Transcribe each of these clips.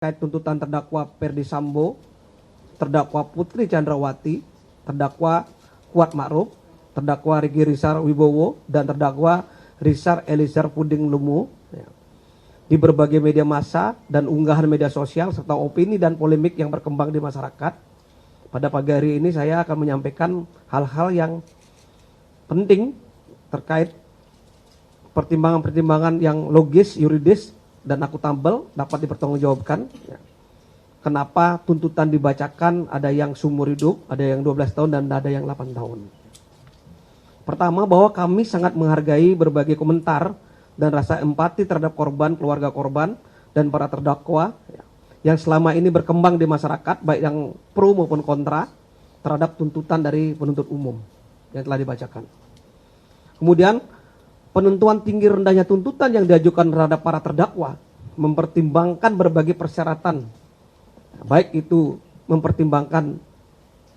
terkait tuntutan terdakwa Ferdy Sambo, terdakwa Putri Chandrawati, terdakwa Kuat Ma'ruf, terdakwa Riki Rizal Wibowo, dan terdakwa Rizal Eliezer Puding Lumiu di berbagai media massa dan unggahan media sosial serta opini dan polemik yang berkembang di masyarakat. Pada pagi hari ini saya akan menyampaikan hal-hal yang penting terkait pertimbangan-pertimbangan yang logis, yuridis, dan akuntabel dapat dipertanggungjawabkan. Kenapa tuntutan dibacakan, ada yang seumur hidup, ada yang 12 tahun, dan ada yang 8 tahun. Pertama, bahwa kami sangat menghargai berbagai komentar dan rasa empati terhadap korban, keluarga korban, dan para terdakwa yang selama ini berkembang di masyarakat, baik yang pro maupun kontra terhadap tuntutan dari penuntut umum yang telah dibacakan. Kemudian, penentuan tinggi rendahnya tuntutan yang diajukan terhadap para terdakwa mempertimbangkan berbagai persyaratan, baik itu mempertimbangkan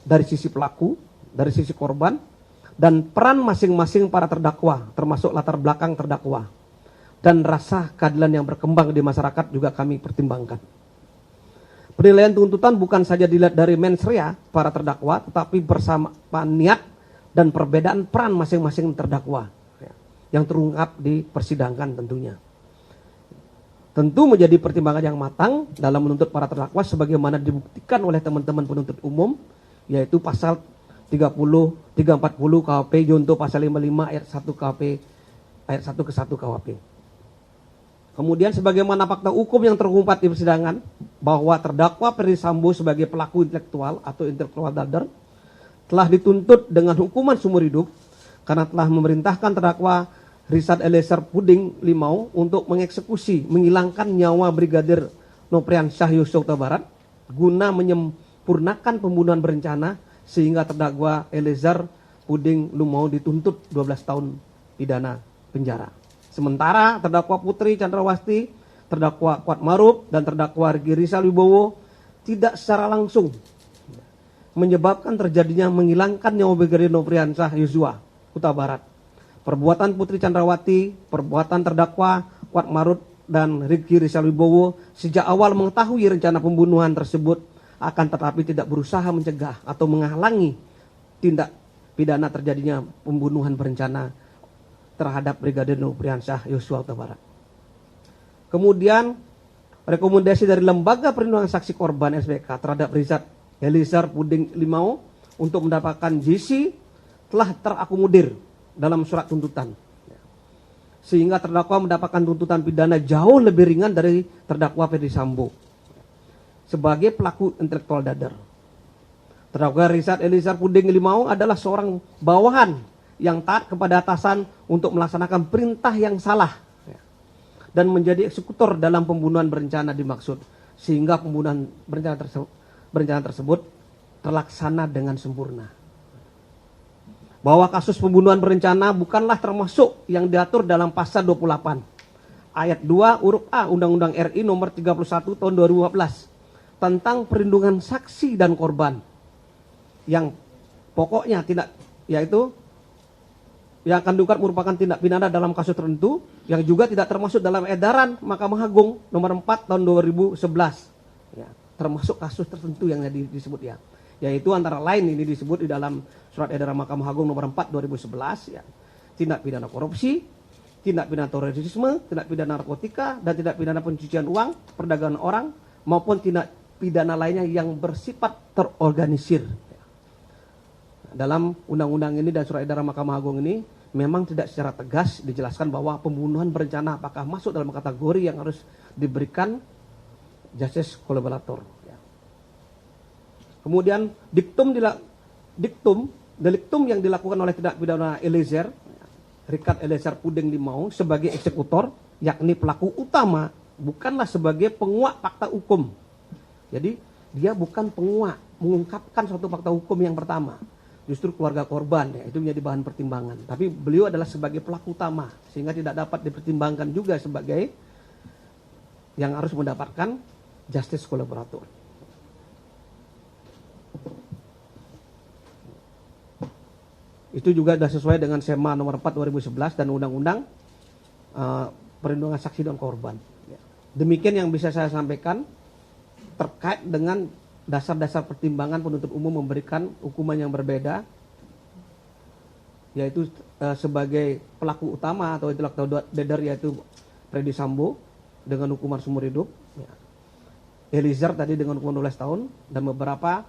dari sisi pelaku, dari sisi korban, dan peran masing-masing para terdakwa, termasuk latar belakang terdakwa, dan rasa keadilan yang berkembang di masyarakat juga kami pertimbangkan. Penilaian tuntutan bukan saja dilihat dari mens rea para terdakwa, tetapi bersama niat dan perbedaan peran masing-masing terdakwa yang terungkap di persidangan tentunya. Tentu menjadi pertimbangan yang matang dalam menuntut para terdakwa sebagaimana dibuktikan oleh teman-teman penuntut umum, yaitu pasal 30, 340 KUHP junto pasal 55 ayat 1 KUHP ayat 1 ke 1 KUHP. Kemudian sebagaimana fakta hukum yang terungkap di persidangan bahwa terdakwa Ferdy Sambo sebagai pelaku intelektual atau intellectual dader telah dituntut dengan hukuman seumur hidup karena telah memerintahkan terdakwa Rizal Eliezer Puding Lumiu untuk mengeksekusi, menghilangkan nyawa Brigadir Nofriansyah Yosua Huta Barat guna menyempurnakan pembunuhan berencana sehingga terdakwa Eliezer Puding Lumiu dituntut 12 tahun pidana penjara. Sementara terdakwa Putri Chandrawati, terdakwa Kuat Ma'ruf, dan terdakwa Riki Rizal Wibowo tidak secara langsung menyebabkan terjadinya menghilangkan nyawa Brigadir Nofriansyah Yosua Huta Barat. Perbuatan Putri Chandrawati, perbuatan terdakwa Kuat Ma'ruf dan Riki Rizal Wibowo sejak awal mengetahui rencana pembunuhan tersebut, akan tetapi tidak berusaha mencegah atau menghalangi tindak pidana terjadinya pembunuhan berencana terhadap Brigadir Nofriansyah Yosua Huta Barat. Kemudian rekomendasi dari Lembaga Perlindungan Saksi Korban (LPSK) terhadap Rizal Eliezer Puding Lumiu untuk mendapatkan JC telah terakomodir dalam surat tuntutan, sehingga terdakwa mendapatkan tuntutan pidana jauh lebih ringan dari terdakwa Ferdy Sambo sebagai pelaku intelektual dader. Terdakwa Rizal Eliezer Puding Lumiu adalah seorang bawahan yang taat kepada atasan untuk melaksanakan perintah yang salah dan menjadi eksekutor dalam pembunuhan berencana dimaksud, sehingga pembunuhan berencana tersebut terlaksana dengan sempurna. Bahwa kasus pembunuhan berencana bukanlah termasuk yang diatur dalam pasal 28 ayat 2 huruf A Undang-Undang RI nomor 31 tahun 2015 tentang perlindungan saksi dan korban, yang pokoknya tidak, yaitu yang akan diungkap merupakan tindak pidana dalam kasus tertentu yang juga tidak termasuk dalam edaran Mahkamah Agung nomor 4 tahun 2011 ya, termasuk kasus tertentu yang disebut ya, yaitu antara lain ini disebut di dalam surat edaran Mahkamah Agung nomor 4 2011 ya, tindak pidana korupsi, tindak pidana terorisme, tindak pidana narkotika, dan tindak pidana pencucian uang, perdagangan orang, maupun tindak pidana lainnya yang bersifat terorganisir. Dalam undang-undang ini dan surat edaran Mahkamah Agung ini memang tidak secara tegas dijelaskan bahwa pembunuhan berencana apakah masuk dalam kategori yang harus diberikan justice collaborator. Kemudian deliktum yang dilakukan oleh tindak pidana Eliezer, Rizal Eliezer Puding Lumiu sebagai eksekutor, yakni pelaku utama, bukanlah sebagai penguak fakta hukum. Jadi dia bukan penguak, mengungkapkan suatu fakta hukum yang pertama. Justru keluarga korban ya, itu menjadi bahan pertimbangan. Tapi beliau adalah sebagai pelaku utama, sehingga tidak dapat dipertimbangkan juga sebagai yang harus mendapatkan justice collaborator. Itu juga sudah sesuai dengan SEMA nomor 4 2011 dan Undang-Undang Perlindungan Saksi dan Korban. Demikian yang bisa saya sampaikan. terkait dengan dasar-dasar pertimbangan penuntut umum memberikan hukuman yang berbeda, yaitu sebagai pelaku utama atau intellectual dader yaitu Freddy Sambo dengan hukuman seumur hidup, Eliezer tadi dengan hukuman 12 tahun, dan beberapa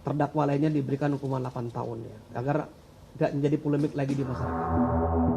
terdakwa lainnya diberikan hukuman 8 tahun, ya, agar tidak menjadi polemik lagi di masyarakat.